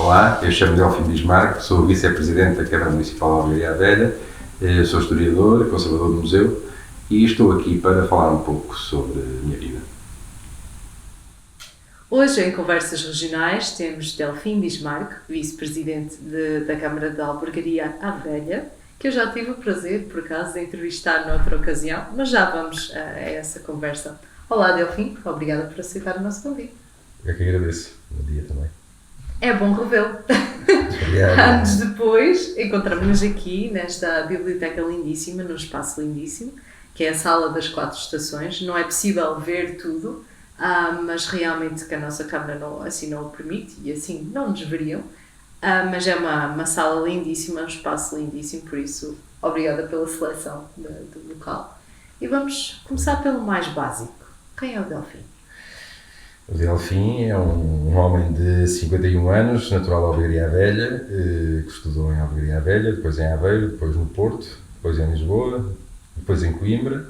Olá, eu chamo-me Delfim Bismarck, sou vice-presidente da Câmara Municipal de Albergaria Velha, sou historiador, conservador do museu e estou aqui para falar um pouco sobre a minha vida. Hoje, em Conversas Regionais, temos Delfim Bismarck, vice-presidente da Câmara de Albergaria à Velha, que eu já tive o prazer, por acaso, de entrevistar noutra ocasião, mas já vamos a essa conversa. Olá, Delfim, obrigada por aceitar o nosso convite. Eu que agradeço. Bom dia também. É bom revê-lo. Anos depois, encontramos-nos aqui nesta biblioteca lindíssima, num espaço lindíssimo, que é a Sala das 4 Estações. Não é possível ver tudo, mas realmente que a nossa Câmara assim não o permite e assim não nos veriam. Mas é uma sala lindíssima, um espaço lindíssimo, por isso, obrigada pela seleção do local. E vamos começar pelo mais básico. Quem é o Delfim? O Delfim é um homem de 51 anos, natural de Albergaria Velha, que estudou em Albergaria Velha, depois em Aveiro, depois no Porto, depois em Lisboa, depois em Coimbra,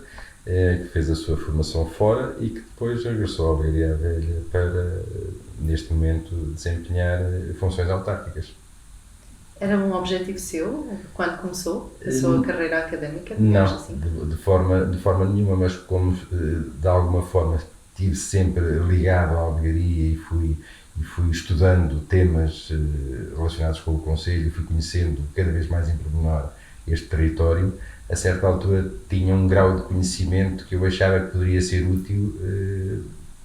que fez a sua formação fora e que depois regressou à Albergaria Velha para, neste momento, desempenhar funções autárquicas. Era um objetivo seu, quando começou a sua carreira académica? Não, assim? de forma nenhuma, mas como de alguma forma estive sempre ligado à albergaria e fui estudando temas relacionados com o concelho e fui conhecendo cada vez mais em pormenor este território, a certa altura tinha um grau de conhecimento que eu achava que poderia ser útil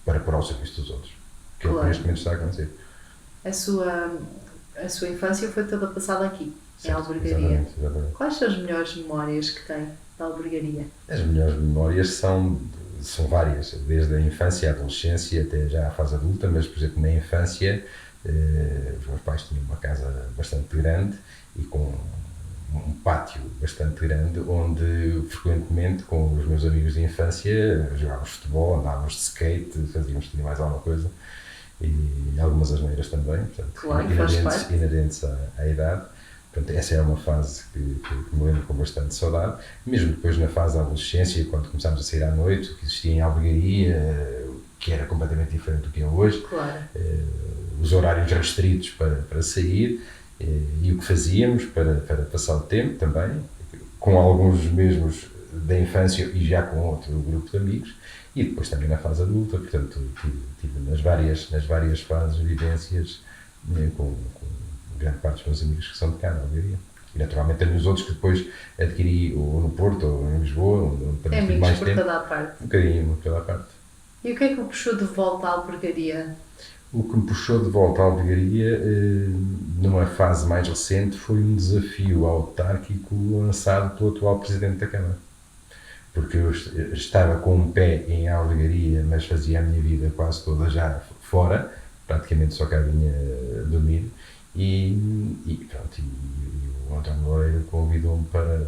para pôr ao serviço dos outros, que claro. É o que neste momento está a acontecer. A sua infância foi toda passada aqui, certo, em Albergaria. Exatamente. Quais são as melhores memórias que tem da Albergaria? As melhores memórias são várias, desde a infância, a adolescência até já a fase adulta, mas, por exemplo, na infância, os meus pais tinham uma casa bastante grande e com um pátio bastante grande, onde frequentemente com os meus amigos de infância jogávamos futebol, andávamos de skate, fazíamos tudo mais alguma coisa e algumas asneiras também, portanto, claro, inerentes à idade. Portanto, essa é uma fase que me lembro com bastante saudade. Mesmo depois na fase da adolescência, quando começámos a sair à noite, o que existia em albergaria, que era completamente diferente do que é hoje, claro. Os horários restritos para sair e o que fazíamos para passar o tempo também, com alguns mesmos da infância e já com outro grupo de amigos, e depois também na fase adulta, portanto, tive nas várias fases, vivências com grande parte dos meus amigos que são de cá, na Albergaria. E naturalmente tenho os outros que depois adquiri ou no Porto ou em Lisboa, onde também tive mais tempo. Amigos por toda a parte. Um bocadinho, por toda a parte. E o que é que o puxou de volta à Albergaria? O que me puxou de volta à Albergaria, numa fase mais recente, foi um desafio autárquico lançado pelo atual Presidente da Câmara. Porque eu estava com um pé em Albergaria, mas fazia a minha vida quase toda já fora, praticamente só cá vinha dormir. E pronto, o António Loureiro convidou-me para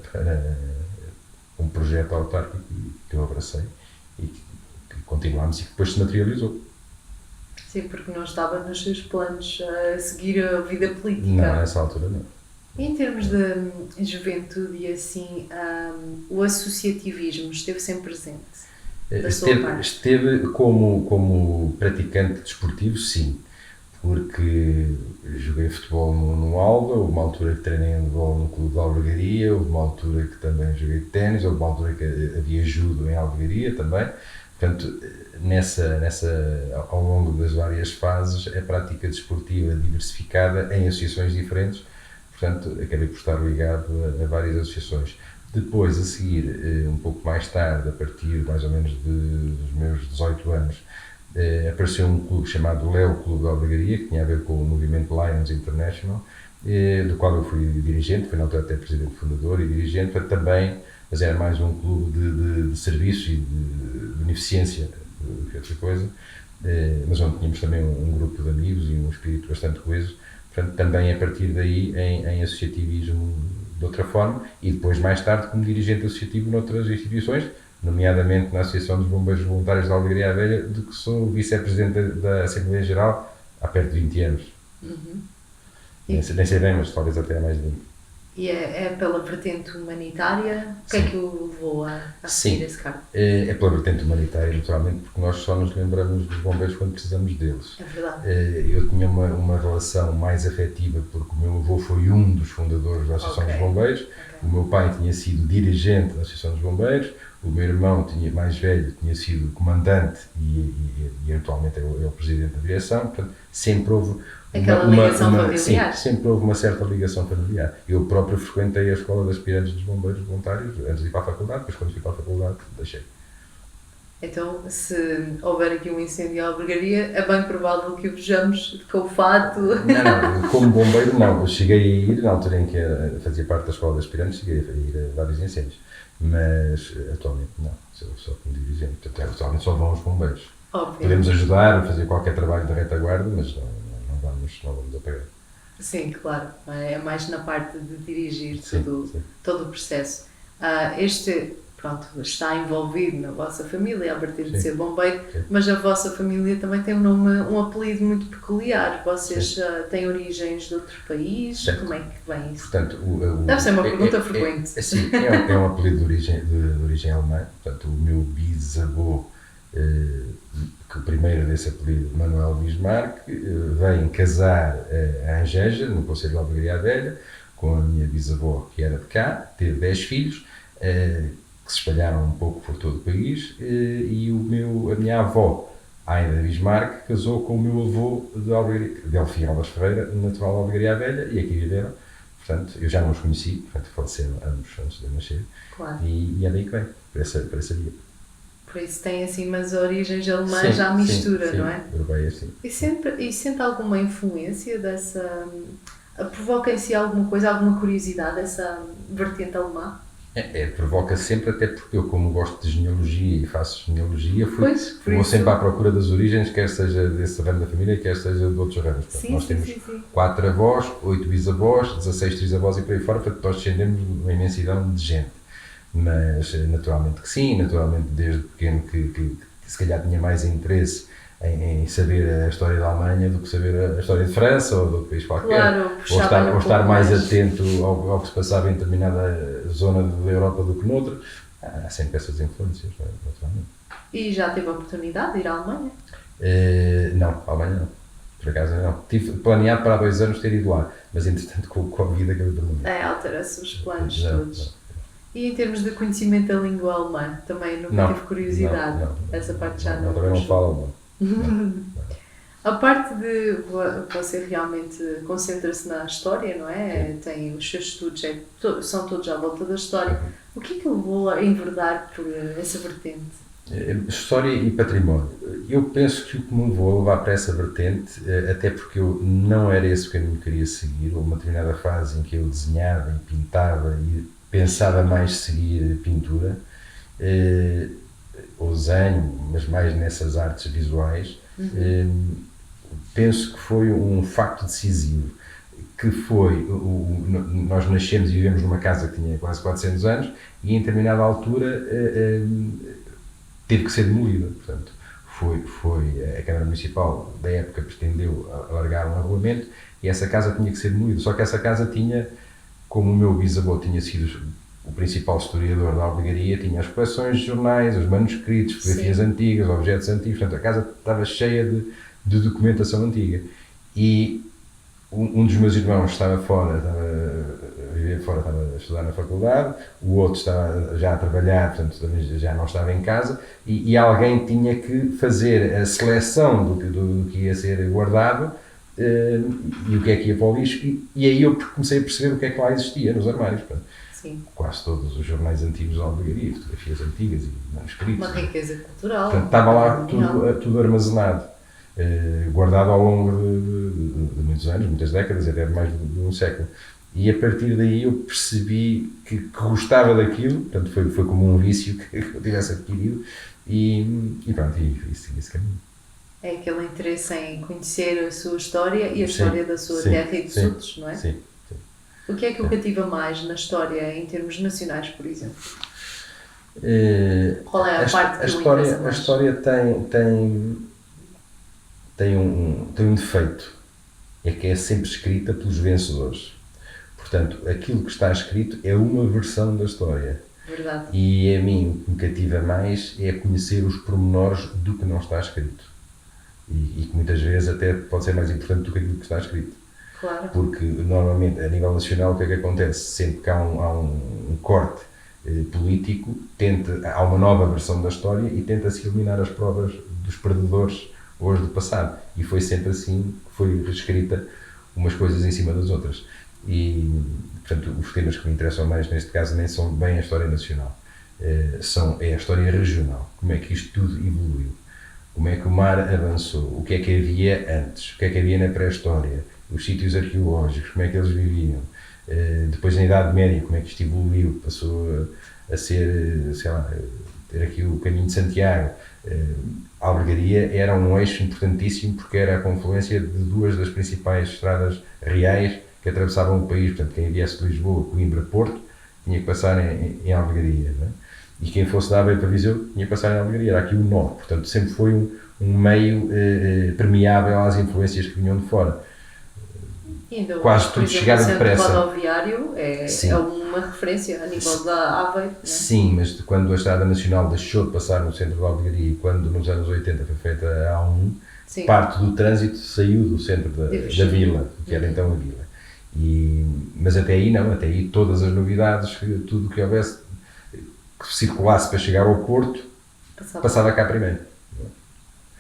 um projeto autárquico que eu abracei e que continuámos e que depois se materializou. Sim, porque não estava nos seus planos a seguir a vida política. Não, nessa altura não. Em termos de juventude e assim, o associativismo esteve sempre presente? Esteve como praticante desportivo, sim. Porque joguei futebol no Alba, houve uma altura que treinei handball no clube de Albergaria, houve uma altura que também joguei ténis, houve uma altura que havia judo em Albergaria também. Portanto, ao longo das várias fases, a prática desportiva diversificada em associações diferentes, portanto, acabei por estar ligado a várias associações. Depois, a seguir, um pouco mais tarde, a partir mais ou menos dos meus 18 anos, apareceu um clube chamado Leo Clube de Albergaria, que tinha a ver com o movimento Lions International, do qual eu fui dirigente, fui na altura até presidente fundador e dirigente, também, mas era mais um clube de serviço e de beneficência do que outra coisa, mas onde tínhamos também um grupo de amigos e um espírito bastante coeso, portanto também a partir daí em associativismo de outra forma, e depois mais tarde como dirigente associativo noutras instituições, nomeadamente na Associação dos Bombeiros Voluntários da Albergaria Velha, de que sou vice-presidente da Assembleia Geral há perto de 20 anos. Uhum. Nem sei bem, mas talvez até há mais de 20. E é pela vertente humanitária? O que é que o levou a seguir esse cargo? É pela vertente humanitária, naturalmente, porque nós só nos lembramos dos bombeiros quando precisamos deles. É verdade. Eu tinha uma relação mais afetiva, porque o meu avô foi um dos fundadores da Associação dos Bombeiros, o meu pai tinha sido dirigente da Associação dos Bombeiros, o meu irmão mais velho tinha sido comandante e atualmente é o presidente da direção, portanto, sempre houve aquela ligação familiar. Sim, sempre houve uma certa ligação familiar. Eu próprio frequentei a escola de aspirantes dos bombeiros voluntários antes de ir para a faculdade, depois quando fui para a faculdade deixei. Então, se houver aqui um incêndio à albergaria, é bem provável que o vejamos com o fato. Não, como bombeiro não. Eu cheguei a ir, na altura em que fazia parte da escola de aspirantes, cheguei a ir a vários incêndios. Mas atualmente não, só como dirigente. Portanto, atualmente só vão os bombeiros. Óbvio. Podemos ajudar a fazer qualquer trabalho de retaguarda, mas não vamos apagar. Sim, claro. É mais na parte de dirigir todo o processo. Pronto, está envolvido na vossa família, a partir de ser bombeiro, mas a vossa família também tem um apelido muito peculiar. Vocês têm origens de outro país? Certo. Como é que vem isso? Portanto, deve ser uma pergunta frequente. Sim, é um apelido de origem alemã. Portanto, o meu bisavô, que o primeiro desse apelido, Manuel Bismarck, vem casar a Angeja, no Conselho de Albergaria Velha, com a minha bisavó, que era de cá, teve 10 filhos, que se espalharam um pouco por todo o país, e a minha avó, Aida Bismarck, casou com o meu avô de Delfim Alves Ferreira, natural de Albergaria Velha, e aqui viveram. Portanto, eu já não os conheci, portanto, faleceram ambos antes de eu nascer. Claro. E é daí que vem, por essa via. Por isso tem assim umas origens alemãs à mistura, sim, não é? Europeia, sim. E sente alguma influência dessa... Provoca em si alguma coisa, alguma curiosidade dessa vertente alemã? Provoca sempre, até porque eu, como gosto de genealogia e faço genealogia, vou isso. sempre à procura das origens, quer seja desse ramo da família, quer seja de outros ramos. Portanto, nós temos 4 avós, 8 bisavós, 16 trisavós e por aí fora, portanto nós descendemos de uma imensidão de gente. Mas naturalmente que sim, naturalmente desde pequeno que se calhar tinha mais interesse em saber a história da Alemanha do que saber a história de França ou de outro país qualquer. Claro, ou estar mais atento ao que se passava em determinada zona da Europa do que noutra. Há sempre essas influências, naturalmente. E já teve a oportunidade de ir à Alemanha? Não, à Alemanha não. Por acaso não. Tive planeado para há 2 anos ter ido lá, mas entretanto com o Covid acabei por não. Altera-se os planos todos. E em termos de conhecimento da língua alemã, também nunca tive curiosidade? Não. Essa parte já não. Também não falo alemão. A parte de você realmente concentra-se na história, não é? Sim. Tem os seus estudos, são todos à volta da história. O que é que levou a enverdar por essa vertente? História e património. Eu penso que o que me levou a levar para essa vertente, até porque eu não era esse o caminho que queria seguir, houve uma determinada fase em que eu desenhava e pintava e pensava mais seguir pintura, ou desenho, mas mais nessas artes visuais. Penso que foi um facto decisivo, que foi, nós nascemos e vivemos numa casa que tinha quase 400 anos e em determinada altura teve que ser demolida. Portanto, foi a Câmara Municipal da época pretendeu alargar um arruamento e essa casa tinha que ser demolida. Só que essa casa tinha, como o meu bisavô tinha sido o principal historiador da albergaria, tinha as coleções de jornais, os manuscritos, fotografias antigas, objetos antigos, portanto a casa estava cheia de documentação antiga. E um dos meus irmãos estava fora, estava a estudar na faculdade, o outro estava já a trabalhar, portanto também já não estava em casa, e alguém tinha que fazer a seleção do que ia ser guardado e o que é que ia para o lixo, e aí eu comecei a perceber o que é que lá existia nos armários. Portanto, quase todos os jornais antigos da albergaria, fotografias antigas e manuscritos. Uma riqueza cultural. Portanto, estava lá tudo armazenado, guardado ao longo de muitos anos, muitas décadas, até mais de um século. E a partir daí eu percebi que gostava daquilo, portanto foi como um vício que eu tivesse adquirido e pronto, e segui esse caminho. É aquele interesse em conhecer a sua história e a história da sua terra e dos outros, não é? Sim. O que é que o cativa mais na história em termos nacionais, por exemplo? Qual é a parte que o interessa mais? A história tem um defeito, é que é sempre escrita pelos vencedores. Portanto, aquilo que está escrito é uma versão da história. Verdade. E a mim o que me cativa mais é conhecer os pormenores do que não está escrito. E que muitas vezes até pode ser mais importante do que aquilo que está escrito. Claro. Porque normalmente a nível nacional o que é que acontece? Sempre que há um corte político, há uma nova versão da história e tenta-se eliminar as provas dos perdedores hoje do passado. E foi sempre assim que foi reescrita umas coisas em cima das outras. E, portanto, os temas que me interessam mais neste caso nem são bem a história nacional, é a história regional. Como é que isto tudo evoluiu? Como é que o mar avançou? O que é que havia antes? O que é que havia na pré-história? Os sítios arqueológicos, como é que eles viviam? Depois na Idade Média, como é que isto evoluiu? Passou a ser, sei lá, ter aqui o Caminho de Santiago. A Albergaria era um eixo importantíssimo porque era a confluência de duas das principais estradas reais que atravessavam o país. Portanto, quem viesse de Lisboa, Coimbra, Porto, tinha que passar em Albergaria, não é? E quem fosse da Aveiro para Viseu tinha que passar em Albergaria. Era aqui o nó. Portanto, sempre foi um meio permeável às influências que vinham de fora. Ainda Quase tudo chegava depressa. O rodoviário é uma referência a nível da Aveiro. Né? Sim, mas quando a Estrada Nacional deixou de passar no centro da Albergaria e quando nos anos 80 foi feita a A1, parte do trânsito saiu do centro da vila, que era então a vila. Mas até aí não, até aí todas as novidades, tudo que houvesse que circulasse para chegar ao Porto, passava cá primeiro.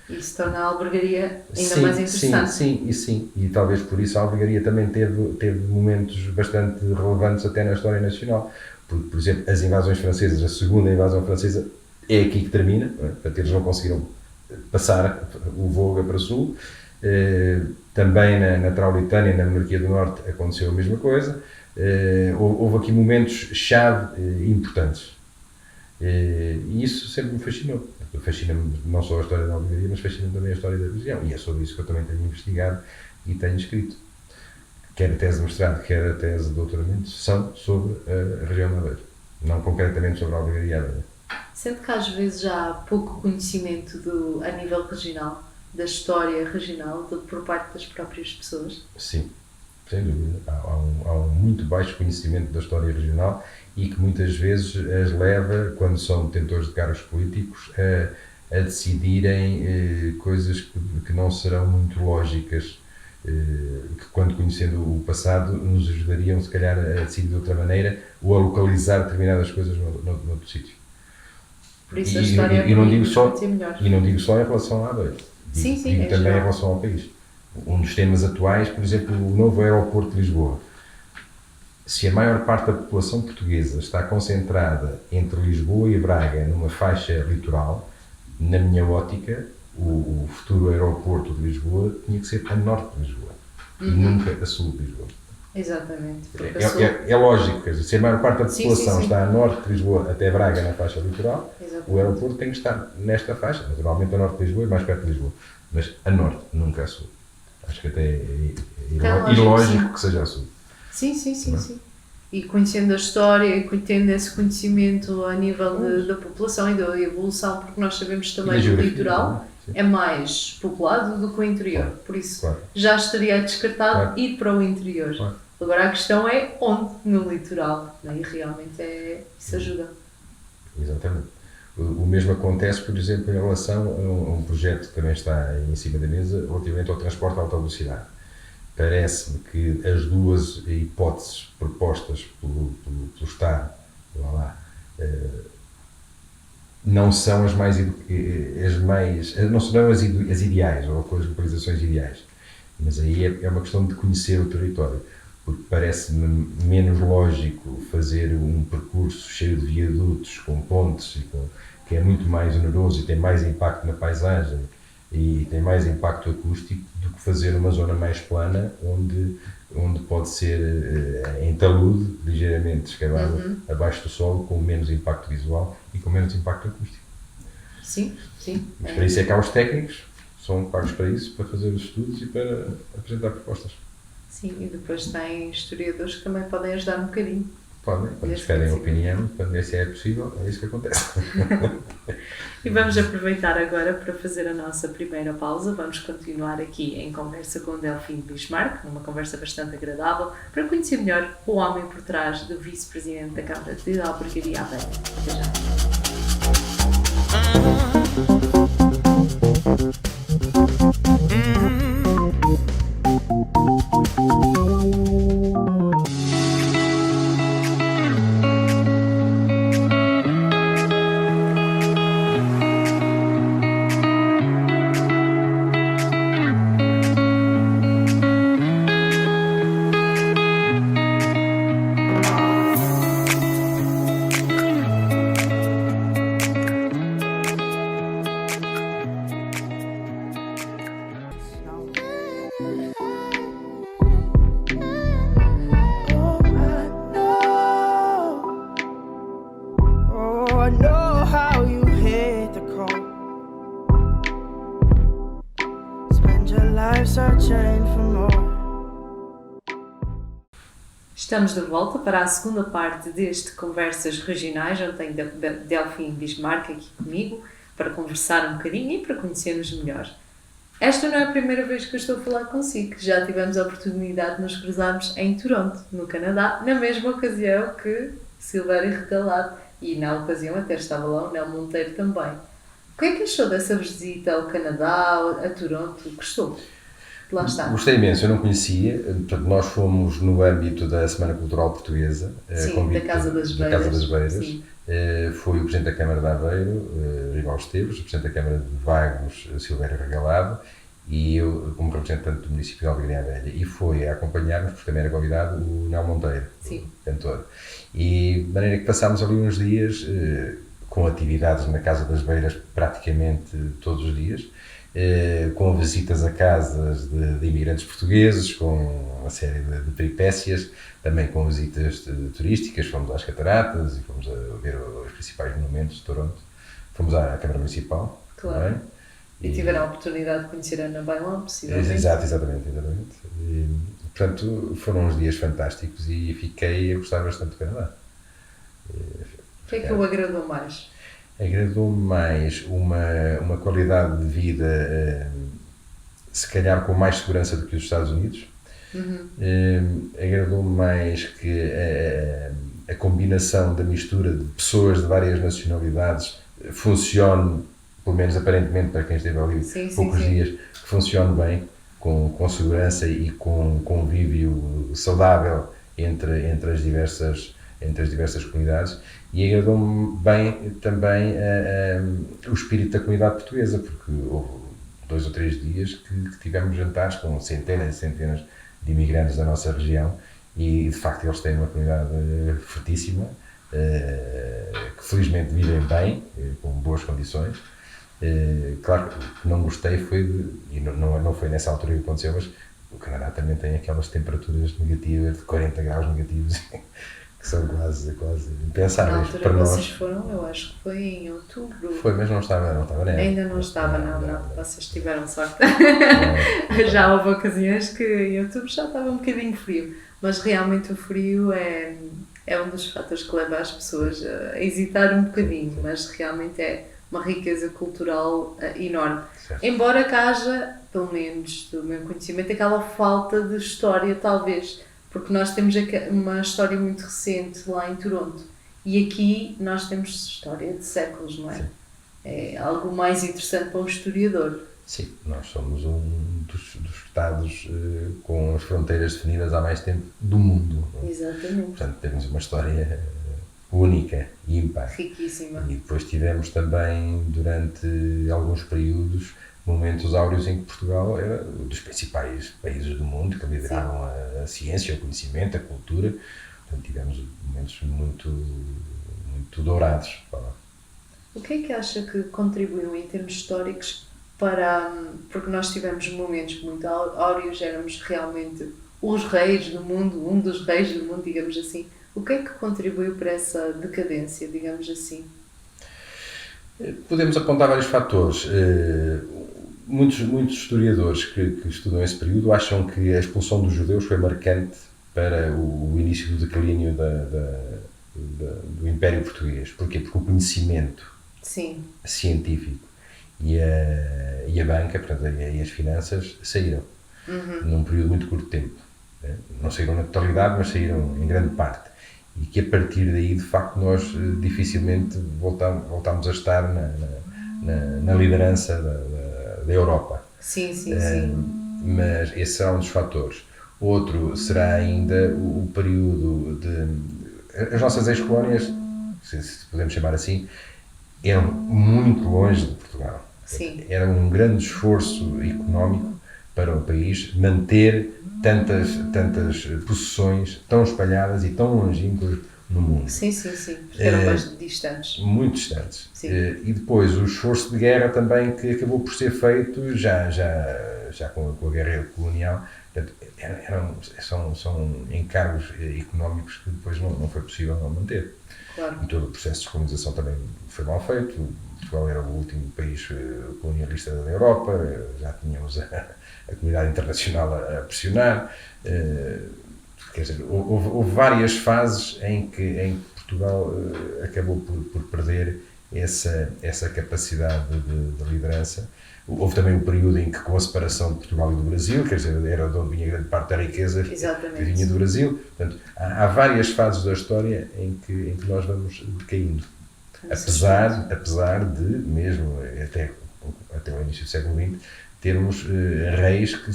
Isso torna a Albergaria ainda mais interessante. Sim. E talvez por isso a Albergaria também teve momentos bastante relevantes até na história nacional. Porque, por exemplo, as invasões francesas, a segunda invasão francesa é aqui que termina, não é? Portanto, eles não conseguiram passar o Volga para o sul. Também na Trauritânia e na Monarquia do Norte aconteceu a mesma coisa. Houve aqui momentos-chave importantes. E isso sempre me fascinou. Fascina-me não só a história da Albergaria, mas fascina-me também a história da região. E é sobre isso que eu também tenho investigado e tenho escrito. Quer a tese de mestrado, quer a tese de doutoramento, são sobre a região da Aveiro. Não concretamente sobre a Albergaria Aveiro. Sendo que às vezes já há pouco conhecimento a nível regional, da história regional, por parte das próprias pessoas? Sim, sem dúvida. Há um muito baixo conhecimento da história regional e que muitas vezes as leva, quando são detentores de cargos políticos, a decidirem coisas que não serão muito lógicas, que quando conhecendo o passado nos ajudariam se calhar a decidir de outra maneira ou a localizar determinadas coisas noutro sítio. Por isso a história é melhor. E não digo só em relação à Aveiro, digo também em relação ao país. Um dos temas atuais, por exemplo, o novo aeroporto de Lisboa. Se a maior parte da população portuguesa está concentrada entre Lisboa e Braga, numa faixa litoral, na minha ótica, o futuro aeroporto de Lisboa tinha que ser a norte de Lisboa e nunca a sul de Lisboa. Exatamente. É lógico, quer dizer, se a maior parte da população está a norte de Lisboa até Braga, na faixa litoral, o aeroporto tem que estar nesta faixa. Naturalmente a norte de Lisboa é mais perto de Lisboa, mas a norte, nunca a sul. Acho que até é ilógico que seja a sul. Sim. E conhecendo a história e tendo esse conhecimento a nível da população e da evolução, porque nós sabemos também que o litoral é mais populado do que o interior. Por isso já estaria descartado ir para o interior. Agora a questão é onde no litoral, né? E realmente isso ajuda. Exatamente. O mesmo acontece, por exemplo, em relação a um projeto que também está em cima da mesa relativamente ao transporte de alta velocidade. Parece-me que as duas hipóteses propostas pelo Estado não são não serão as ideais, ou as localizações ideais. Mas aí é uma questão de conhecer o território, porque parece-me menos lógico fazer um percurso cheio de viadutos, com pontes, que é muito mais oneroso e tem mais impacto na paisagem e tem mais impacto acústico do que fazer uma zona mais plana onde pode ser em talude, ligeiramente escavado abaixo do solo, com menos impacto visual e com menos impacto acústico. Sim. Mas para isso é que há os técnicos, são pagos para isso, para fazer os estudos e para apresentar propostas. Sim, e depois tem historiadores que também podem ajudar um bocadinho. Podem, quando nos pedem opinião, quando ver se é possível, é isso que acontece. E vamos aproveitar agora para fazer a nossa primeira pausa. Vamos continuar aqui em conversa com Delfim Bismarck, numa conversa bastante agradável, para conhecer melhor o homem por trás do vice-presidente da Câmara de Albergaria Aveiro. Até já. I know how you hate the cold. Spend your life searching for more. Estamos de volta para a segunda parte deste Conversas Regionais, onde tenho Delfim Bismarck aqui comigo para conversar um bocadinho e para conhecermos melhor. Esta não é a primeira vez que eu estou a falar consigo, já tivemos a oportunidade de nos cruzarmos em Toronto, no Canadá, na mesma ocasião que Silvério Recalado, e na ocasião até estava lá o Nel Monteiro também. O que é que achou dessa visita ao Canadá, a Toronto? Gostou? Lá está. Gostei imenso, eu não conhecia, portanto nós fomos no âmbito da Semana Cultural Portuguesa, sim, da Casa das Beiras. Sim. Foi o Presidente da Câmara de Aveiro, Rival Esteves, o Presidente da Câmara de Vagos, Silvério Regalado, e eu como representante do município de Albergaria Velha, e foi a acompanhar-nos, porque também era convidado, o Nel Monteiro, sim, o cantor. E de maneira que passámos ali uns dias com atividades na Casa das Beiras praticamente todos os dias, com visitas a casas de imigrantes portugueses, com uma série de peripécias, também com visitas turísticas, fomos às cataratas e fomos a ver os principais monumentos de Toronto, fomos à Câmara Municipal. Claro. Também, e tiveram a oportunidade de conhecer a Ana Bailão, possivelmente. Exatamente. E, portanto, foram uns dias fantásticos e fiquei a gostar bastante do Canadá. O que é que o agradou mais? Agradou-me mais uma qualidade de vida, se calhar com mais segurança do que os Estados Unidos. Uhum. Agradou-me mais que a combinação da mistura de pessoas de várias nacionalidades funcione, pelo menos aparentemente para quem esteve ali poucos dias, que funcione bem, com segurança e com convívio saudável entre as diversas comunidades. E agradou-me bem também o espírito da comunidade portuguesa, porque houve 2 ou 3 dias que tivemos jantares com centenas e centenas de imigrantes da nossa região e, de facto, eles têm uma comunidade fortíssima, que felizmente vivem bem, com boas condições. Claro que não gostei e não foi nessa altura que aconteceu, mas o Canadá também tem aquelas temperaturas negativas, de 40 graus negativos, que são quase impensáveis para nós. Vocês foram, eu acho que foi em outubro. Foi, mas não estava neve. Ainda não estava, não. Vocês tiveram sorte. Já houve ocasiões que em outubro já estava um bocadinho frio, mas realmente o frio é um dos fatores que leva as pessoas a hesitar um bocadinho, mas realmente é uma riqueza cultural enorme. Certo. Embora que haja, pelo menos do meu conhecimento, aquela falta de história, talvez, porque nós temos uma história muito recente lá em Toronto e aqui nós temos história de séculos, não é? Sim. É algo mais interessante para um historiador. Sim, nós somos um dos estados com as fronteiras definidas há mais tempo do mundo. Não é? Exatamente. Portanto, temos uma história única e ímpar. Riquíssima. E depois tivemos também, durante alguns períodos, momentos áureos em que Portugal era um dos principais países do mundo que lideravam a ciência, o conhecimento, a cultura. Portanto, tivemos momentos muito dourados. O que é que acha que contribuiu em termos históricos porque nós tivemos momentos muito áureos, éramos realmente os reis do mundo, um dos reis do mundo, digamos assim. O que é que contribuiu para essa decadência, digamos assim? Podemos apontar vários fatores. Muitos historiadores que estudam esse período acham que a expulsão dos judeus foi marcante para o início do declínio do Império Português. Porquê? Porque o conhecimento Sim. científico e a banca, portanto, e as finanças saíram num período muito curto de tempo. Né? Não saíram na totalidade, mas saíram em grande parte. E que a partir daí, de facto, nós dificilmente voltámos a estar na liderança da Europa. Sim. Mas esse será um dos fatores. Outro será ainda o período de... As nossas ex-colónias, se podemos chamar assim, eram muito longe de Portugal. Sim. Era um grande esforço económico para o país manter tantas possessões tão espalhadas e tão longínquas no mundo. Sim. Porque eram mais distantes. Muito distantes. Sim. E depois o esforço de guerra também que acabou por ser feito já com a guerra colonial. Portanto, são encargos económicos que depois não foi possível manter. Claro. E todo o processo de colonização também foi mal feito. Portugal era o último país colonialista da Europa, já tínhamos a comunidade internacional a pressionar. Quer dizer, houve várias fases em que Portugal acabou por perder essa capacidade de liderança. Houve também um período em que, com a separação de Portugal e do Brasil, quer dizer, era de onde vinha grande parte da riqueza, que vinha do Brasil. Portanto, há várias fases da história em que nós vamos decaindo. Apesar de, mesmo até o início do século XX, termos reis que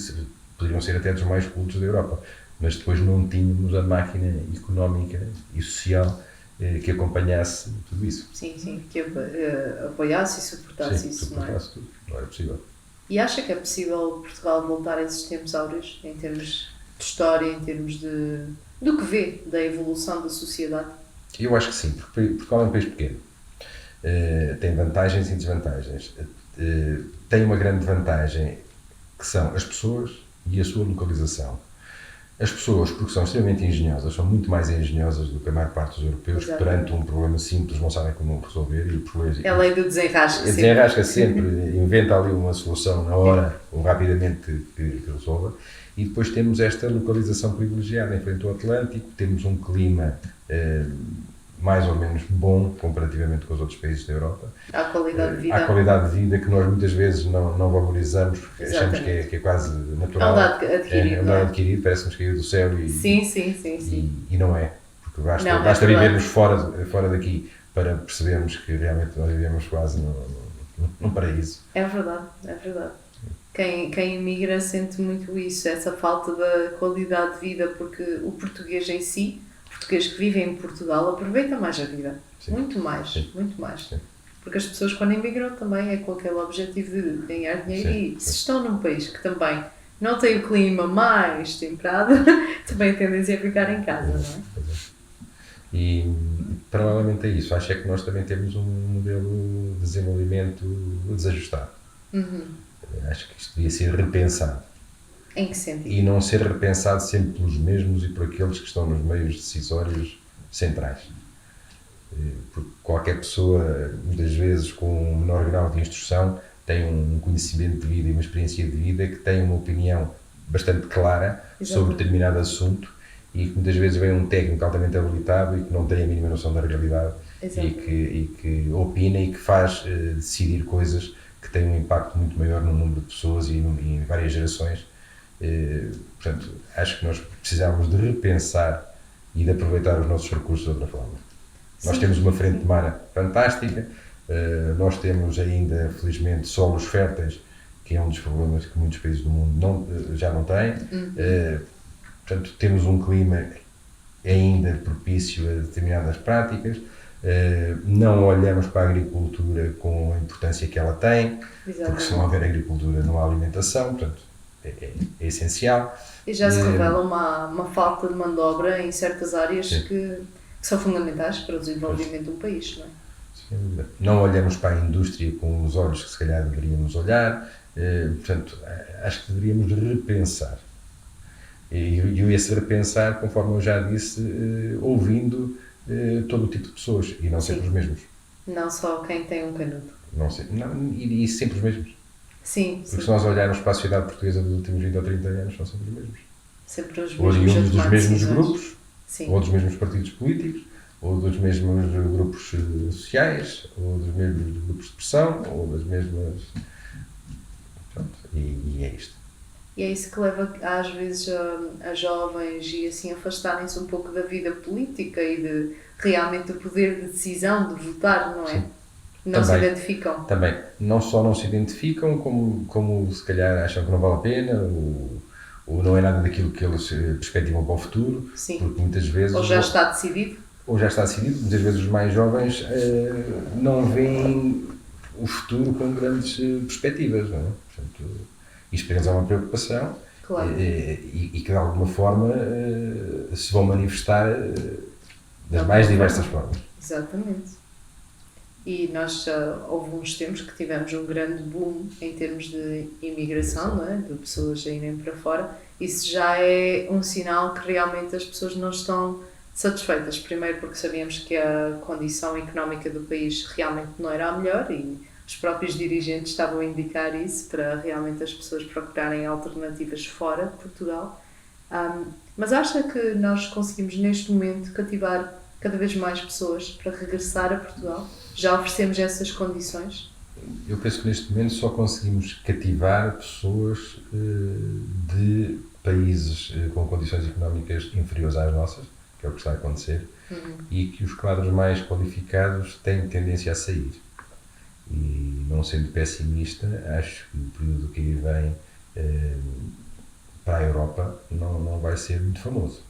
poderiam ser até dos mais cultos da Europa. Mas depois não tínhamos a máquina económica e social que acompanhasse tudo isso. Sim, que apoiasse e suportasse isso, suportasse tudo. Não era possível. E acha que é possível Portugal voltar a esses tempos áureos, em termos de história, em termos do que vê da evolução da sociedade? Eu acho que sim, porque Portugal é um país pequeno. Tem vantagens e desvantagens. Tem uma grande vantagem, que são as pessoas e a sua localização. As pessoas, porque são extremamente engenhosas, são muito mais engenhosas do que a maior parte dos europeus, que perante um problema simples não sabem como resolver. E a lei do desenrasca. Desenrasca sempre, inventa ali uma solução na hora, ou rapidamente que resolva. E depois temos esta localização privilegiada em frente ao Atlântico, temos um clima mais ou menos bom comparativamente com os outros países da Europa. Há qualidade de vida. Há qualidade de vida que nós muitas vezes não valorizamos, porque achamos que é quase natural. É um dado adquirido. É um dado adquirido, parece-nos caiu do céu e, sim. E não é. Porque basta vivermos fora daqui para percebermos que realmente nós vivemos quase num paraíso. É verdade. Quem emigra sente muito isso, essa falta da qualidade de vida, porque o português em si, português que vive em Portugal, aproveita mais a vida. Sim. Muito mais. Sim. Porque as pessoas, quando emigram, também é com aquele objetivo de ganhar dinheiro. E se estão num país que também não tem o clima mais temperado, também a tendência é ficar em casa, não é? E, paralelamente a isso, acho que nós também temos um modelo de desenvolvimento desajustado. Acho que isto devia ser repensado. Em que sentido? E não ser repensado sempre pelos mesmos e por aqueles que estão nos meios decisórios centrais. Porque qualquer pessoa, muitas vezes com um menor grau de instrução, tem um conhecimento de vida e uma experiência de vida que tem uma opinião bastante clara sobre determinado assunto e que muitas vezes vem um técnico altamente habilitado e que não tem a mínima noção da realidade e que opina e que faz decidir coisas que têm um impacto muito maior no número de pessoas e em várias gerações. Portanto, acho que nós precisamos de repensar e de aproveitar os nossos recursos de outra forma. Sim. Nós temos uma frente de mar fantástica, nós temos ainda, felizmente, solos férteis, que é um dos problemas que muitos países do mundo já não têm. Portanto, temos um clima ainda propício a determinadas práticas, não olhamos para a agricultura com a importância que ela tem, porque se não houver agricultura não há alimentação, portanto, é essencial. E já se revela uma falta de mão de obra em certas áreas que são fundamentais para o desenvolvimento de um país, não é? Sim. Não olhamos para a indústria com os olhos que se calhar deveríamos olhar, portanto, acho que deveríamos repensar. E esse repensar, conforme eu já disse, ouvindo todo o tipo de pessoas e não sempre os mesmos. Não só quem tem um canudo. E sempre os mesmos. Sim. Porque se nós olharmos para a sociedade portuguesa dos últimos 20 ou 30 anos, são sempre os mesmos. Sempre os mesmos. Oriundos dos mesmos grupos, Sim. ou dos mesmos partidos políticos, ou dos mesmos grupos sociais, ou dos mesmos grupos de pressão, ou das mesmas... Pronto, e é isto. E é isso que leva às vezes a jovens e assim afastarem-se um pouco da vida política e de realmente o poder de decisão, de votar, não é? Sim. Não Também. se identificam. Também, não só não se identificam, como se calhar acham que não vale a pena, ou não é nada daquilo que eles perspectivam para o futuro, Sim. porque muitas vezes... Ou já está decidido. Ou já está decidido, muitas vezes os mais jovens não veem o futuro com grandes perspectivas, não é? Portanto, isto para eles é uma preocupação, Claro. e que de alguma forma se vão manifestar das mais diversas formas. Exatamente. E nós houve uns tempos que tivemos um grande boom em termos de imigração, não é? De pessoas a irem para fora. Isso já é um sinal que realmente as pessoas não estão satisfeitas. Primeiro porque sabíamos que a condição económica do país realmente não era a melhor e os próprios dirigentes estavam a indicar isso para realmente as pessoas procurarem alternativas fora de Portugal. Mas acha que nós conseguimos neste momento cativar cada vez mais pessoas para regressar a Portugal? Já oferecemos essas condições? Eu penso que neste momento só conseguimos cativar pessoas de países com condições económicas inferiores às nossas, que é o que está a acontecer, e que os quadros mais qualificados têm tendência a sair. E não sendo pessimista, acho que o período que aí vem para a Europa não vai ser muito famoso.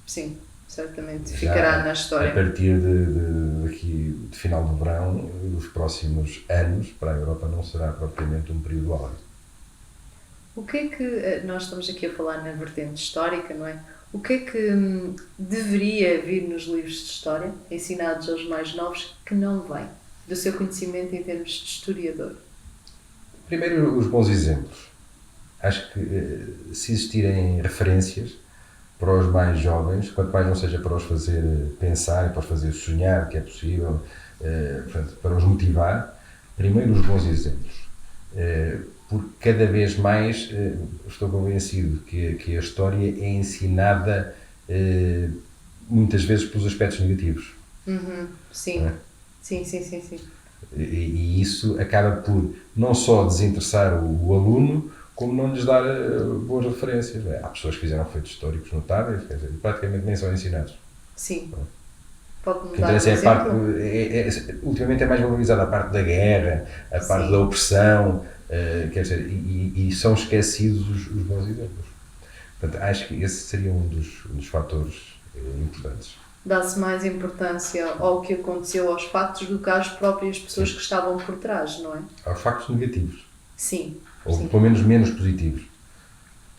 Sim, certamente. Já Ficará na história. A partir de final do verão, os próximos anos para a Europa não será propriamente um período áureo. O que é que, nós estamos aqui a falar na vertente histórica, não é? O que é que deveria vir nos livros de história, ensinados aos mais novos, que não vem do seu conhecimento em termos de historiador? Primeiro, os bons exemplos. Acho que se existirem referências para os mais jovens, quanto mais não seja para os fazer pensar, para os fazer sonhar que é possível, portanto, para os motivar, primeiro os bons exemplos. Porque cada vez mais estou convencido que a história é ensinada muitas vezes pelos aspectos negativos. Sim. Não é? Sim. E isso acaba por não só desinteressar o aluno, como não lhes dar boas referências. Há pessoas que fizeram feitos históricos notáveis, quer dizer, praticamente nem são ensinados. Sim. Pode-me O que dar um interessa é a exemplo? parte, ultimamente é mais valorizada a parte da guerra, a parte da opressão, quer dizer, e são esquecidos os bons exemplos. Portanto, acho que esse seria um dos fatores importantes. Dá-se mais importância ao que aconteceu, aos factos, do que às próprias pessoas que estavam por trás, não é? Aos factos negativos. Sim. Ou Sim. pelo menos menos positivos.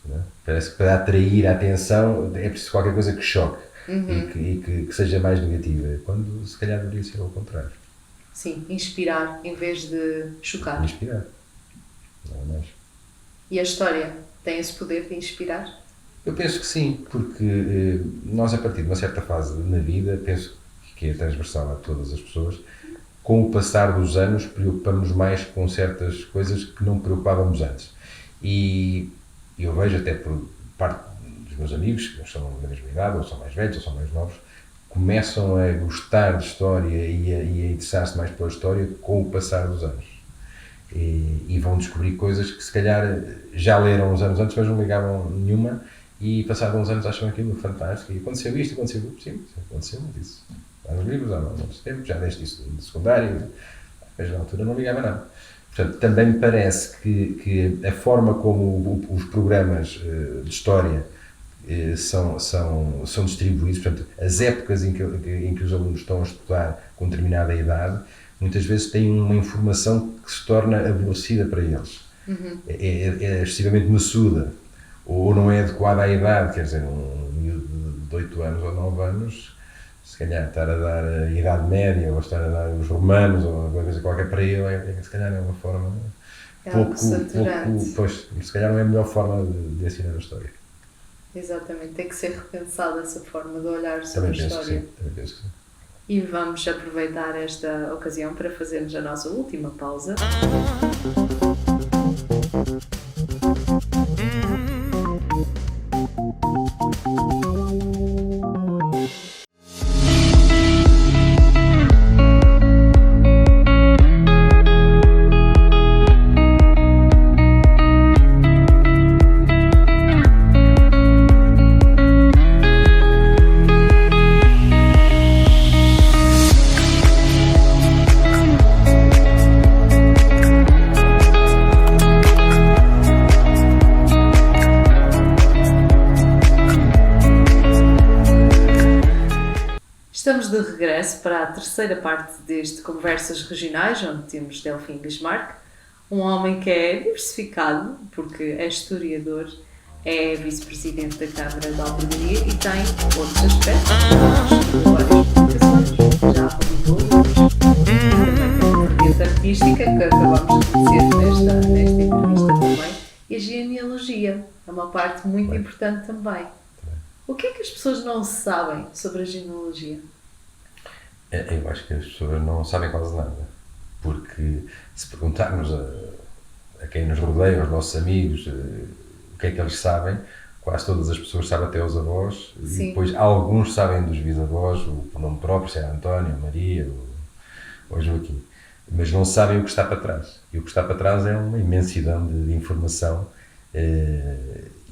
Não é? Parece que para atrair a atenção é preciso qualquer coisa que choque e que seja mais negativa, quando se calhar deveria ser ao contrário. Sim, inspirar em vez de chocar. Inspirar. Não é mais? E a história tem esse poder de inspirar? Eu penso que sim, porque nós a partir de uma certa fase na vida, penso que é transversal a todas as pessoas, com o passar dos anos preocupamos mais com certas coisas que não preocupávamos antes. E eu vejo até por parte dos meus amigos, que são da mesma idade, ou são mais velhos, ou são mais novos, começam a gostar de história e a interessar-se mais pela história com o passar dos anos. E vão descobrir coisas que se calhar já leram uns anos antes, mas não ligavam nenhuma, e passados uns anos acham aquilo fantástico, e aconteceu isto, aconteceu aquilo, sim, aconteceu muito isso. Há nos livros, há nos tempos, já deste isso de secundário, mas na altura não ligava nada. Portanto, também me parece que a forma como os programas de história são distribuídos, portanto, as épocas em que os alunos estão a estudar com determinada idade, muitas vezes têm uma informação que se torna aborrecida para eles. É excessivamente maçuda, ou não é adequada à idade, quer dizer, um miúdo de 8 anos ou 9 anos, se calhar estar a dar a Idade Média, ou estar a dar os romanos, ou alguma coisa qualquer para ele, se calhar é uma forma pouco, pois, se calhar não é a melhor forma de ensinar a história. Exatamente, tem que ser repensada essa forma de olhar sobre Também a penso história. que sim, também penso que sim. E vamos aproveitar esta ocasião para fazermos a nossa última pausa. Estamos de regresso para a terceira parte deste Conversas Regionais, onde temos Delfim Bismarck, um homem que é diversificado, porque é historiador, é vice-presidente da Câmara de Albergaria e tem outros aspectos, várias publicações, já publicou livros, também tem uma vertente artística, que acabamos de conhecer nesta entrevista também, e a genealogia é uma parte muito importante também. O que é que as pessoas não sabem sobre a genealogia? Eu acho que as pessoas não sabem quase nada, porque se perguntarmos a quem nos rodeia, aos nossos amigos, o que é que eles sabem, quase todas as pessoas sabem até os avós, Sim. e depois alguns sabem dos bisavós, o nome próprio, se é António, Maria ou Joaquim, mas não sabem o que está para trás. E o que está para trás é uma imensidão de informação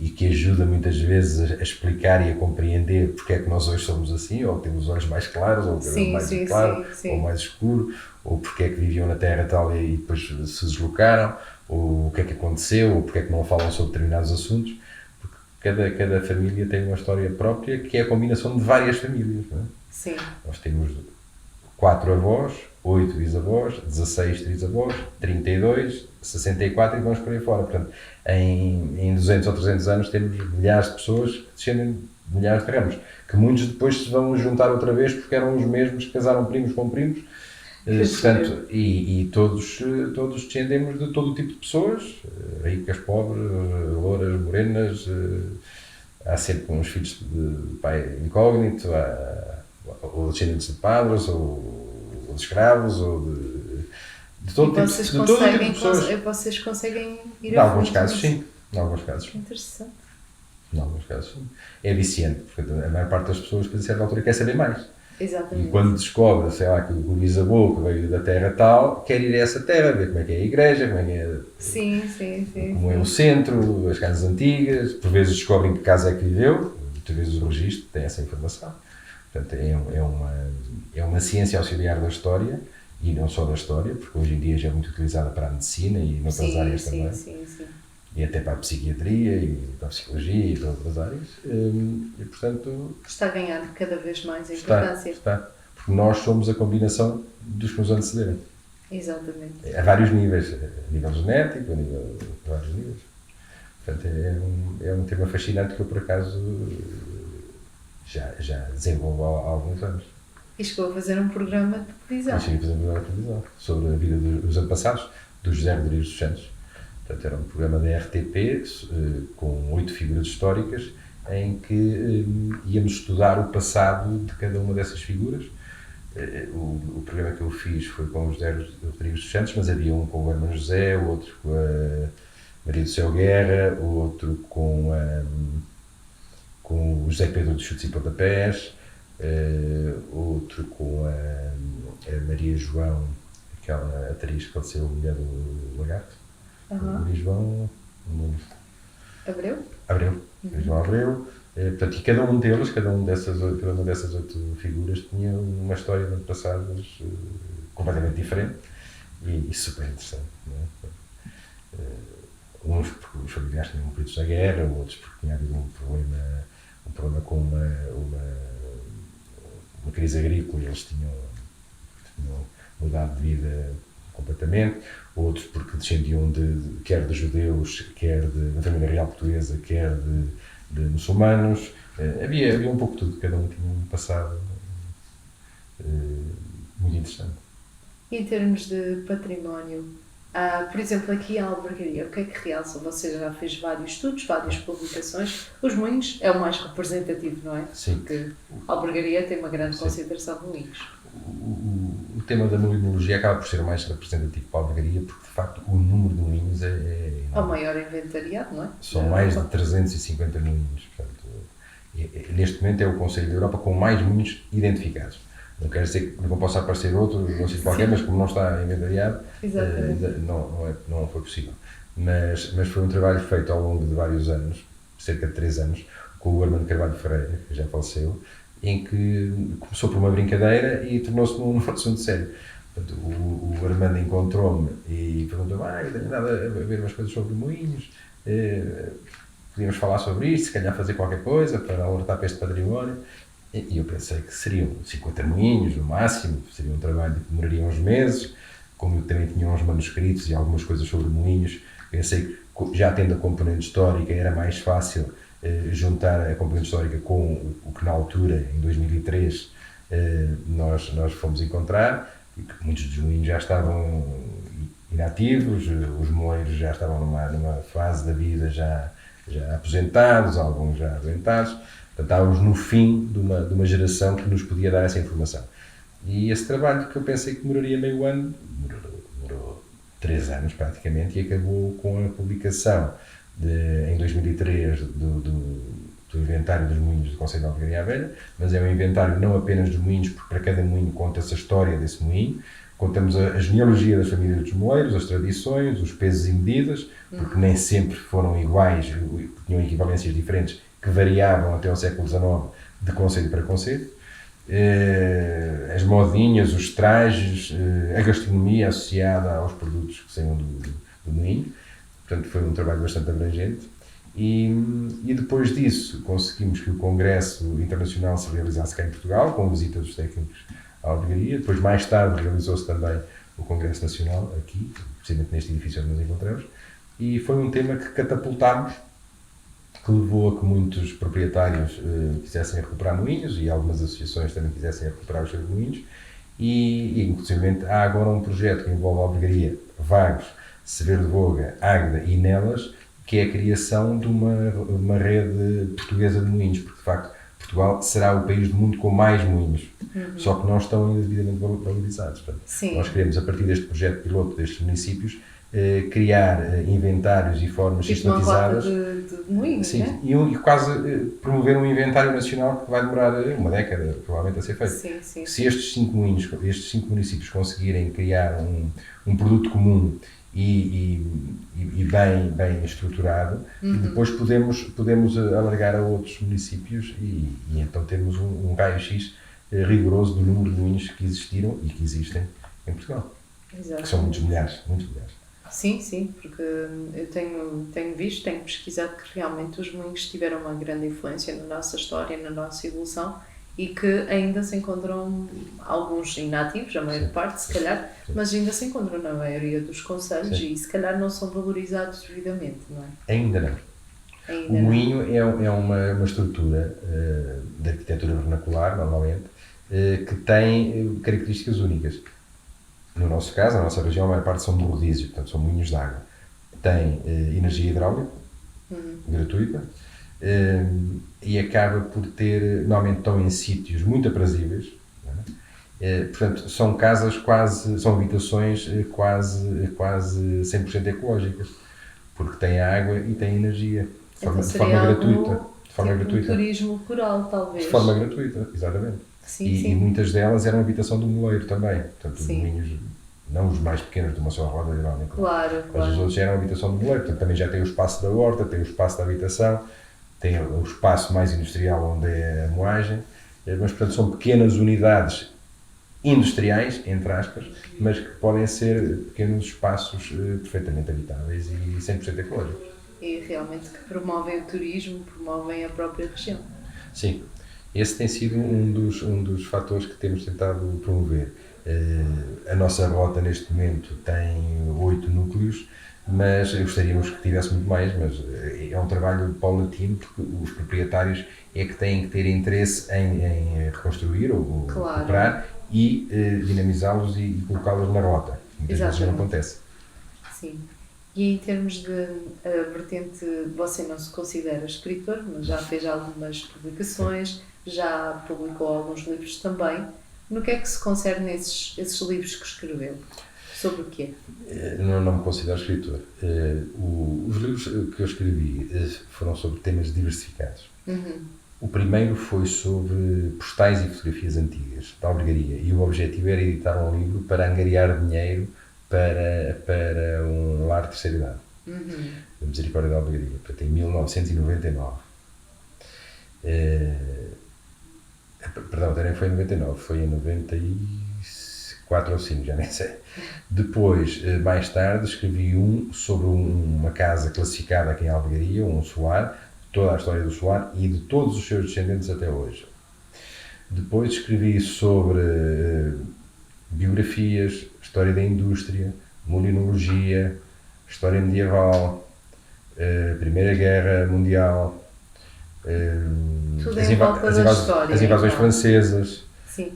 e que ajuda muitas vezes a explicar e a compreender porque é que nós hoje somos assim, ou temos os olhos mais claros, ou o cabelo mais claro, ou mais escuro, ou porque é que viviam na terra tal e depois se deslocaram, ou o que é que aconteceu, ou porque é que não falam sobre determinados assuntos, porque cada família tem uma história própria que é a combinação de várias famílias, não é? Sim. Nós temos 4 avós, 8 bisavós, 16 trisavós, 32, 64 e vamos por aí fora. Portanto, em 200 ou 300 anos temos milhares de pessoas que descendem de milhares de ramos, que muitos depois se vão juntar outra vez porque eram os mesmos que casaram primos com primos. Portanto, e todos descendemos de todo o tipo de pessoas, ricas, pobres, louras, morenas, há sempre uns filhos de pai incógnito, ou descendentes de padres, ou de escravos, ou de todo tipo de pessoas. Vocês conseguem ir Em alguns casos, sim. Em alguns casos. Interessante. Em alguns casos, sim. É viciante, porque a maior parte das pessoas, a certa altura, quer saber mais. Exatamente. E quando descobre, sei lá, que o bisavô que veio da terra tal, quer ir a essa terra, ver como é que é a igreja, como é que é, como é o centro, as casas antigas, por vezes descobrem que casa é que viveu, muitas vezes o registro tem essa informação. Portanto, é uma ciência auxiliar da história, e não só da história, porque hoje em dia já é muito utilizada para a medicina e noutras áreas também. Sim. E até para a psiquiatria e para a psicologia e para outras áreas. E, portanto... Está a ganhar cada vez mais a importância. Está. Porque nós somos a combinação dos que nos antecederam. Exatamente. A vários níveis. A nível genético, a vários níveis. Portanto, é um tema fascinante que eu, por acaso, já desenvolvo há alguns anos. E chegou a fazer um programa de televisão. Cheguei a fazer um programa de televisão sobre a vida dos antepassados, do José Rodrigues dos Santos. Portanto, era um programa da RTP com 8 figuras históricas em que íamos estudar o passado de cada uma dessas figuras. O programa que eu fiz foi com o José Rodrigues dos Santos, mas havia um com o Hermano José, o outro com a Maria do Céu Guerra, o outro com o José Pedro de Chutes e Pontapés, outro com a Maria João, aquela atriz que pode ser a mulher do Lagarto. Maria João Abreu. João Abreu. Portanto, e cada uma dessas 8 figuras tinha uma história de antepassados completamente diferente e super interessante. Não é? Uns porque os familiares tinham morrido na guerra, outros porque tinha havido um problema com uma crise agrícola e eles tinham mudado de vida completamente, outros porque descendiam quer de judeus, quer da família real portuguesa, quer de muçulmanos. Havia um pouco de tudo, cada um tinha um passado muito interessante. E em termos de património, por exemplo, aqui a Albergaria, o que é que realça? Você já fez vários estudos, várias publicações. Os Moinhos é o mais representativo, não é? Sim. Porque a Albergaria tem uma grande concentração de moinhos. O tema da moinologia acaba por ser o mais representativo para a Albergaria, porque de facto o número de moinhos é o maior inventariado, não é? São mais de 350 moinhos. Portanto, neste momento é o Conselho da Europa com mais moinhos identificados. Não quer dizer que não possa aparecer outro, não sei qualquer, mas como não está inventariado, não foi possível. Mas foi um trabalho feito ao longo de vários anos, cerca de 3 anos, com o Armando Carvalho Ferreira, que já faleceu, em que começou por uma brincadeira e tornou-se num assunto sério. Portanto, o Armando encontrou-me e perguntou-me: eu tenho nada a ver umas coisas sobre moinhos, podíamos falar sobre isto, se calhar fazer qualquer coisa para alertar para este património. E eu pensei que seriam 50 moinhos no máximo, seria um trabalho que demoraria uns meses. Como eu também tinha uns manuscritos e algumas coisas sobre moinhos, pensei que, já tendo a componente histórica, era mais fácil juntar a componente histórica com o que na altura, em 2003, nós fomos encontrar, porque muitos dos moinhos já estavam inativos, os moleiros já estavam numa fase da vida já aposentados, alguns já aposentados, portanto estávamos no fim de uma geração que nos podia dar essa informação. E esse trabalho, que eu pensei que demoraria meio ano, demorou 3 anos praticamente, e acabou com a publicação em 2003 do inventário dos moinhos do Concelho de Albergaria Velha, mas é um inventário não apenas dos moinhos, porque para cada moinho conta-se a história desse moinho, contamos a genealogia das famílias dos moleiros, as tradições, os pesos e medidas, porque nem sempre foram iguais, tinham equivalências diferentes, que variavam até ao século XIX, de concelho para concelho. As modinhas, os trajes, a gastronomia associada aos produtos que saíam do moinho. Portanto, foi um trabalho bastante abrangente. E depois disso, conseguimos que o Congresso Internacional se realizasse cá em Portugal, com visita dos técnicos à albergaria. Depois, mais tarde, realizou-se também o Congresso Nacional, aqui, precisamente neste edifício onde nos encontramos. E foi um tema que catapultámos, que levou a que muitos proprietários quisessem recuperar moinhos, e algumas associações também quisessem recuperar os seus moinhos, e inclusive há agora um projeto que envolve a albergaria Vagos, Severo de Voga, Águeda e Nelas, que é a criação de uma rede portuguesa de moinhos, porque de facto Portugal será o país do mundo com mais moinhos, só que não estão ainda devidamente valorizados. Portanto, nós queremos, a partir deste projeto piloto destes municípios, criar inventários e formas sistematizadas. De moinhos, sim, né? e quase promover um inventário nacional que vai demorar uma década, provavelmente, a ser feito. Sim. Se estes 5 municípios conseguirem criar um produto comum e bem estruturado, depois podemos alargar a outros municípios e então termos um raio-x rigoroso do número de moinhos que existiram e que existem em Portugal. Exato. Que são muitos milhares. Sim, porque eu tenho visto, tenho pesquisado que realmente os moinhos tiveram uma grande influência na nossa história, na nossa evolução, e que ainda se encontram alguns inativos, a maior parte se calhar, mas ainda se encontram na maioria dos concelhos e se calhar não são valorizados devidamente, não é? Ainda não. O moinho é uma estrutura de arquitetura vernacular, normalmente, que tem características únicas. No nosso caso, na nossa região, a maior parte são de rodízio, portanto são moinhos de água. Tem energia hidráulica, gratuita, e acaba por ter, normalmente estão em sítios muito aprazíveis, portanto são casas são habitações quase 100% ecológicas, porque têm água e têm energia, de forma gratuita. Um turismo rural, talvez. De forma gratuita, exatamente. E muitas delas eram habitação do moleiro também, portanto os moinhos, não os mais pequenos de uma só roda, geralmente, mas os outros eram habitação do moleiro, portanto também já tem o espaço da horta, tem o espaço da habitação, tem o espaço mais industrial onde é a moagem, mas portanto são pequenas unidades industriais, entre aspas, mas que podem ser pequenos espaços perfeitamente habitáveis e 100% ecológicos. E realmente que promovem o turismo, promovem a própria região. Sim. Esse tem sido um dos fatores que temos tentado promover. A nossa rota neste momento tem 8 núcleos, mas gostaríamos que tivesse muito mais, mas é um trabalho paulatino, porque os proprietários é que têm que ter interesse em reconstruir ou recuperar e dinamizá-los e colocá-los na rota. Muitas vezes não acontece. Sim. E em termos de vertente, você não se considera escritor, mas já fez algumas publicações, já publicou alguns livros também. No que é que se concerne esses livros que escreveu? Sobre o quê? Não me considero escritor. Os livros que eu escrevi foram sobre temas diversificados. O primeiro foi sobre postais e fotografias antigas, da albergaria, e o objetivo era editar um livro para angariar dinheiro para um lar de terceira idade, da Misericórdia da Albergaria, portanto, em 1999. Perdão, até nem foi em 99, foi em 94 ou 5, já nem sei. Depois, mais tarde, escrevi sobre uma casa classificada aqui em Albergaria, um solar, toda a história do solar e de todos os seus descendentes até hoje. Depois escrevi sobre biografias, história da indústria, molinologia, história medieval, Primeira Guerra Mundial, Tudo em volta da história, as invasões então. francesas, Sim.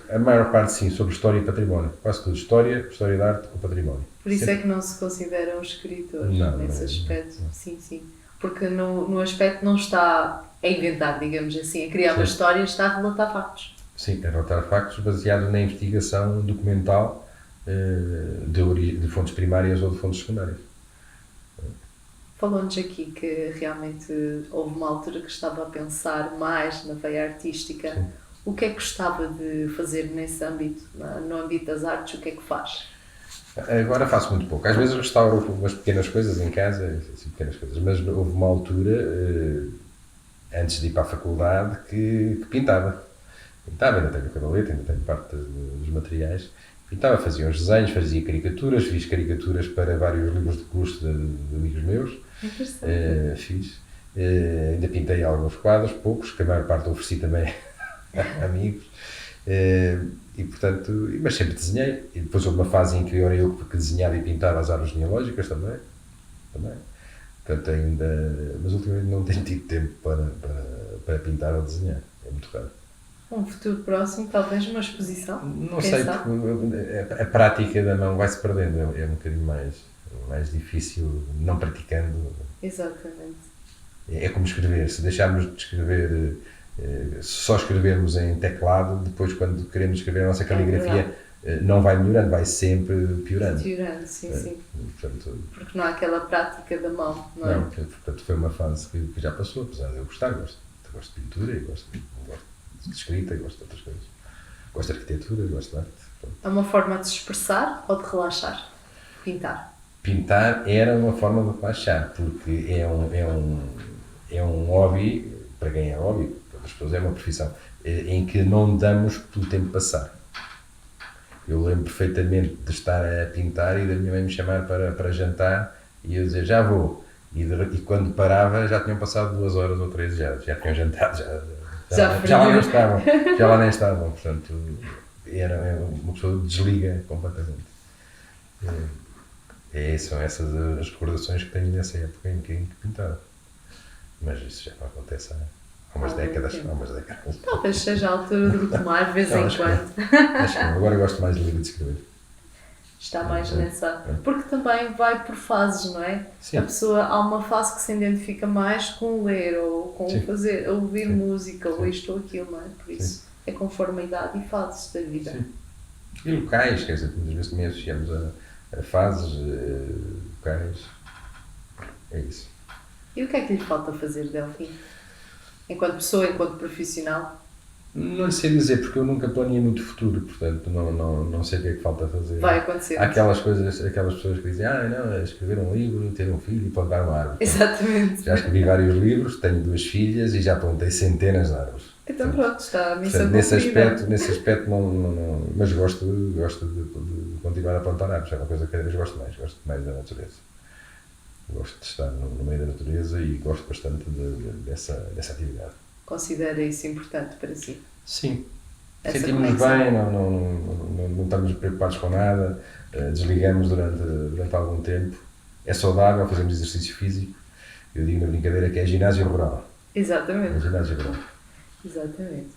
a maior parte sim, sobre história e património, quase tudo, história de arte ou património. Por isso Sempre. é que não se considera um escritor Não, nesse não é, aspecto. não. Sim, sim. Porque no aspecto não está a inventar, digamos assim, a criar uma Sim. história, está a relatar factos. Sim, a relatar factos baseado na investigação documental de fontes primárias ou de fontes secundárias. Falou-nos aqui que realmente houve uma altura que estava a pensar mais na veia artística. Sim. O que é que gostava de fazer nesse âmbito, no âmbito das artes, o que é que faz? Agora faço muito pouco. Às vezes restauro umas pequenas coisas em casa, assim, pequenas coisas, mas houve uma altura, antes de ir para a faculdade, que pintava. Pintava, ainda tenho cavalete, ainda tenho parte dos materiais. Pintava, fazia uns desenhos, fazia caricaturas, fiz caricaturas para vários livros de curso de amigos meus. Interessante. Fiz. Ainda pintei alguns quadros, poucos, que a maior parte ofereci também a amigos. E portanto, mas sempre desenhei. E depois houve uma fase em que era eu que desenhava e pintava as árvores genealógicas também. Portanto, ainda. Mas ultimamente não tenho tido tempo para pintar ou desenhar. É muito raro. Um futuro próximo, talvez uma exposição? Não Quem sei, sabe? porque a prática da mão vai-se perdendo. É um bocadinho mais difícil não praticando. Exatamente. É como escrever. Se deixarmos de escrever, se só escrevermos em teclado, depois quando queremos escrever a nossa caligrafia não vai melhorando, vai sempre piorando. Piorando, sim, sim. Portanto, Porque não há aquela prática da mão, não é? portanto foi uma fase que já passou, apesar de eu gostar. Gosto de pintura, gosto de escrita, gosto de outras coisas. Gosto de arquitetura, gosto de arte. Pronto. É uma forma de se expressar ou de relaxar? Pintar. Pintar era uma forma de relaxar, porque é um hobby, para quem é hobby, para outras pessoas é uma profissão, em que não damos pelo tempo passar. Eu lembro perfeitamente de estar a pintar e da minha mãe me chamar para jantar e eu dizer já vou. E quando parava já tinham passado 2 horas ou 3, já tinham jantado, já lá nem estavam, portanto era uma pessoa que desliga completamente. São essas as recordações que tenho dessa época em que pintava. Mas isso já não acontece há umas décadas. Talvez seja a altura de retomar de vez Não, em acho que quando. Acho que não. Agora gosto mais de ler e de escrever. Está mais nessa. Porque também vai por fases, não é? Sim. A pessoa, há uma fase que se identifica mais com ler ou com Sim. fazer, ouvir Sim. música ou Sim. isto ou aquilo, não é? Por isso é conforme a idade e fases da vida. Sim. E locais, quer dizer, muitas vezes também associamos a fases, locais. É isso. E o que é que lhe falta fazer, Delfim? Enquanto pessoa, enquanto profissional? Não lhe sei dizer, porque eu nunca planeei muito o futuro, portanto não sei o que é que falta fazer. Vai acontecer. Há aquelas pessoas que dizem, não, é escrever um livro, ter um filho e plantar uma árvore. Exatamente. Já escrevi vários livros, tenho 2 filhas e já plantei centenas de árvores. Então pronto, está a missão Portanto, nesse aspecto não, mas gosto de continuar a plantar árvores, é uma coisa que cada vez gosto mais da natureza. Gosto de estar no meio da natureza e gosto bastante dessa atividade. Considera isso importante para si? Sim. Essa Sentimos-nos conexão. bem, não estamos preocupados com nada, desligamos durante algum tempo. É saudável, fazemos exercício físico. Eu digo na brincadeira que é ginásio rural. Exatamente. É ginásio rural. Exatamente.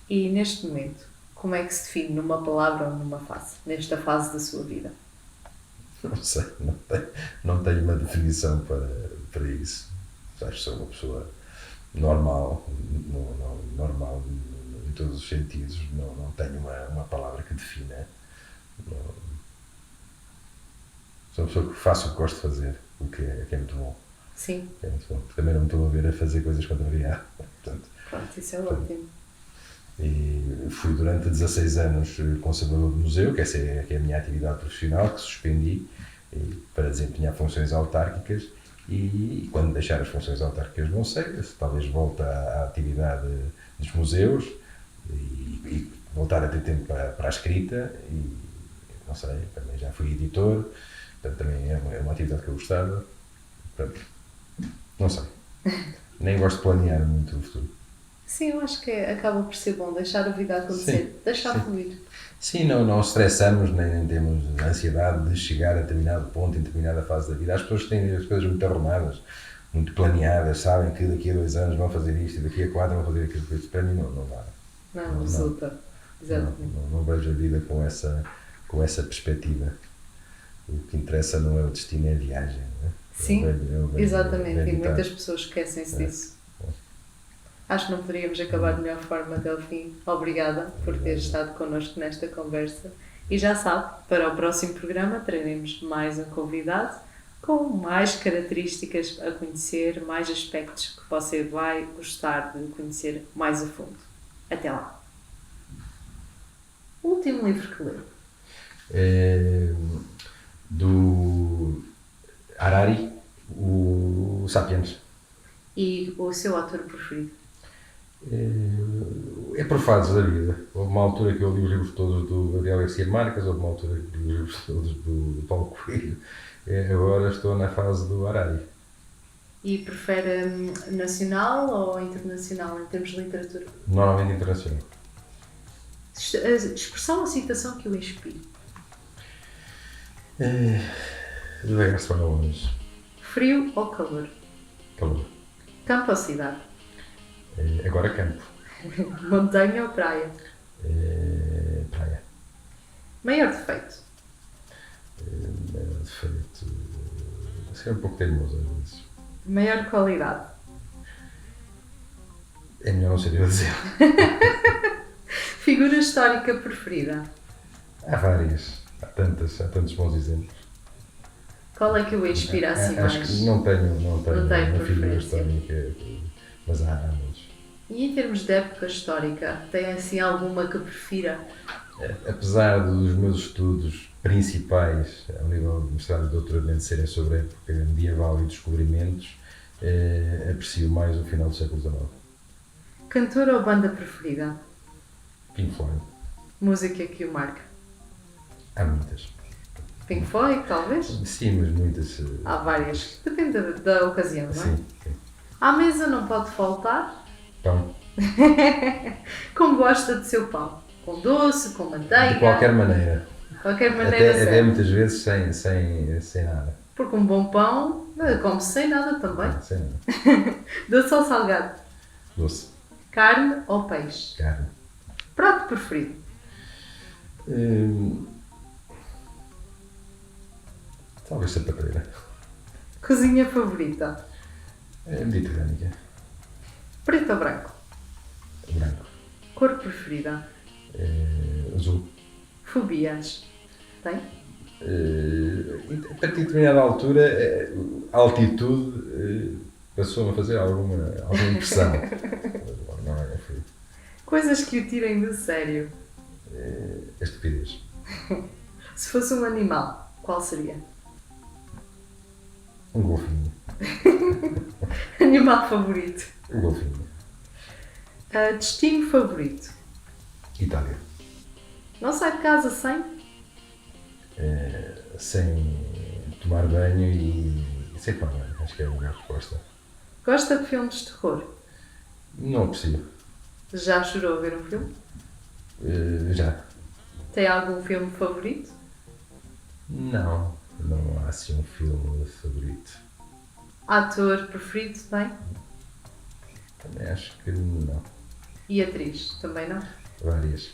E neste momento, como é que se define numa palavra ou numa fase? Nesta fase da sua vida? Não sei, não tenho uma definição para isso. Acho que sou uma pessoa normal, normal em todos os sentidos, não tenho uma palavra que defina. Sou uma pessoa que faço o que gosto de fazer, o que é muito bom. Sim. É muito bom. Também não me estou a ver a fazer coisas contrariadas. Portanto, Pronto, isso é ótimo. e fui durante 16 anos conservador de museu, que essa é a minha atividade profissional, que suspendi para desempenhar funções autárquicas e quando deixar as funções autárquicas não sei, se talvez volte à atividade dos museus e voltar a ter tempo para a escrita e não sei, também já fui editor, portanto também é uma atividade que eu gostava, portanto, não sei, nem gosto de planear muito o futuro. Sim, eu acho que acaba por ser bom deixar a vida acontecer, deixar sim. fluir. Sim, não estressamos nem temos ansiedade de chegar a determinado ponto, em determinada fase da vida. As pessoas têm as coisas muito arrumadas, muito planeadas, sabem que daqui a 2 anos vão fazer isto e daqui a 4 vão fazer aquilo. Para mim não dá. Não resulta. Exatamente. Não vejo a vida com essa perspectiva. O que interessa não é o destino, é a viagem. Não é? Sim, exatamente. E evitar. muitas pessoas esquecem-se disso. Acho que não poderíamos acabar de melhor forma até o fim. Obrigada por ter estado connosco nesta conversa. E já sabe, para o próximo programa teremos mais um convidado com mais características a conhecer, mais aspectos que você vai gostar de conhecer mais a fundo. Até lá! O último livro que leu? É, do Harari, o Sapiens. E o seu autor preferido? É por fases da vida. Houve uma altura que eu li os livros todos do Gabriel Garcia Marques, houve uma altura que li os livros todos do Paulo Coelho. Agora estou na fase do Harari. E prefere nacional ou internacional em termos de literatura? Normalmente internacional. Expressão ou citação que o inspire? Devagar-se para longe. Frio ou calor? Calor. Campo ou cidade? Agora campo. Montanha ou praia? Praia. Maior defeito? Defeito. Ser um pouco teimoso às vezes. Maior qualidade? É melhor não ser eu a dizer. Figura histórica preferida? Há várias. Há tantos bons exemplos. Qual é que o inspira assim mais? Acho que não tenho tem uma figura preferência. histórica, mas há muitos. E em termos de época histórica, tem assim alguma que prefira? Apesar dos meus estudos principais, ao nível de mestrado e doutoramento, serem sobre a época medieval e descobrimentos, aprecio mais o final do século XIX. Cantor ou banda preferida? Pink Floyd. Música que o marca? Há muitas. Pink Floyd, talvez? Sim, mas muitas. Há várias. Depende da ocasião, não é? Sim. À mesa não pode faltar. Pão. Como gosta do seu pão? Com doce, com manteiga? De qualquer maneira. Qualquer maneira Até serve. muitas vezes sem nada. Porque um bom pão come-se sem nada também. Sem nada. Doce ou salgado? Doce. Carne ou peixe? Carne. Prato preferido? Talvez sapateira. Cozinha favorita? Mediterrânea. Preto ou branco? Branco. Cor preferida? Azul. Fobias? Tem? A partir de determinada altura, a altitude passou-me a fazer alguma impressão. Não é frio. Coisas que o tirem do sério? A estupidez. Se fosse um animal, qual seria? Um golfinho. Animal favorito? Um golfinho. Destino favorito? Itália. Não sai de casa sem? Sem tomar banho e sem tomar banho. Acho que é a minha resposta. Gosta de filmes de terror? Não aprecio. Já chorou a ver um filme? Já. Tem algum filme favorito? Não há assim um filme favorito. Ator preferido tem? Também acho que não. E atriz? Também não? Várias.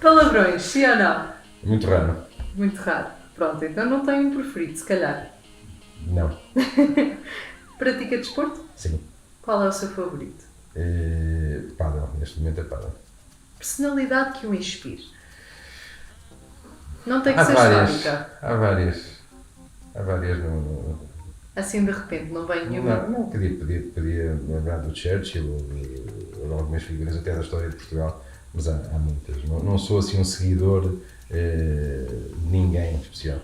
Palavrões, sim ou não? Muito raro. Muito raro. Pronto, então não tem um preferido, se calhar. Não. Pratica desporto? Sim. Qual é o seu favorito? Pádel. Neste momento é pádel. Personalidade que o inspire? Não tem que Há ser várias. histórica. Há várias no... Assim de repente, não vem nenhuma. Não, podia lembrar do Churchill ou de algumas figuras até da história de Portugal, mas há muitas. Não sou assim um seguidor de ninguém especial.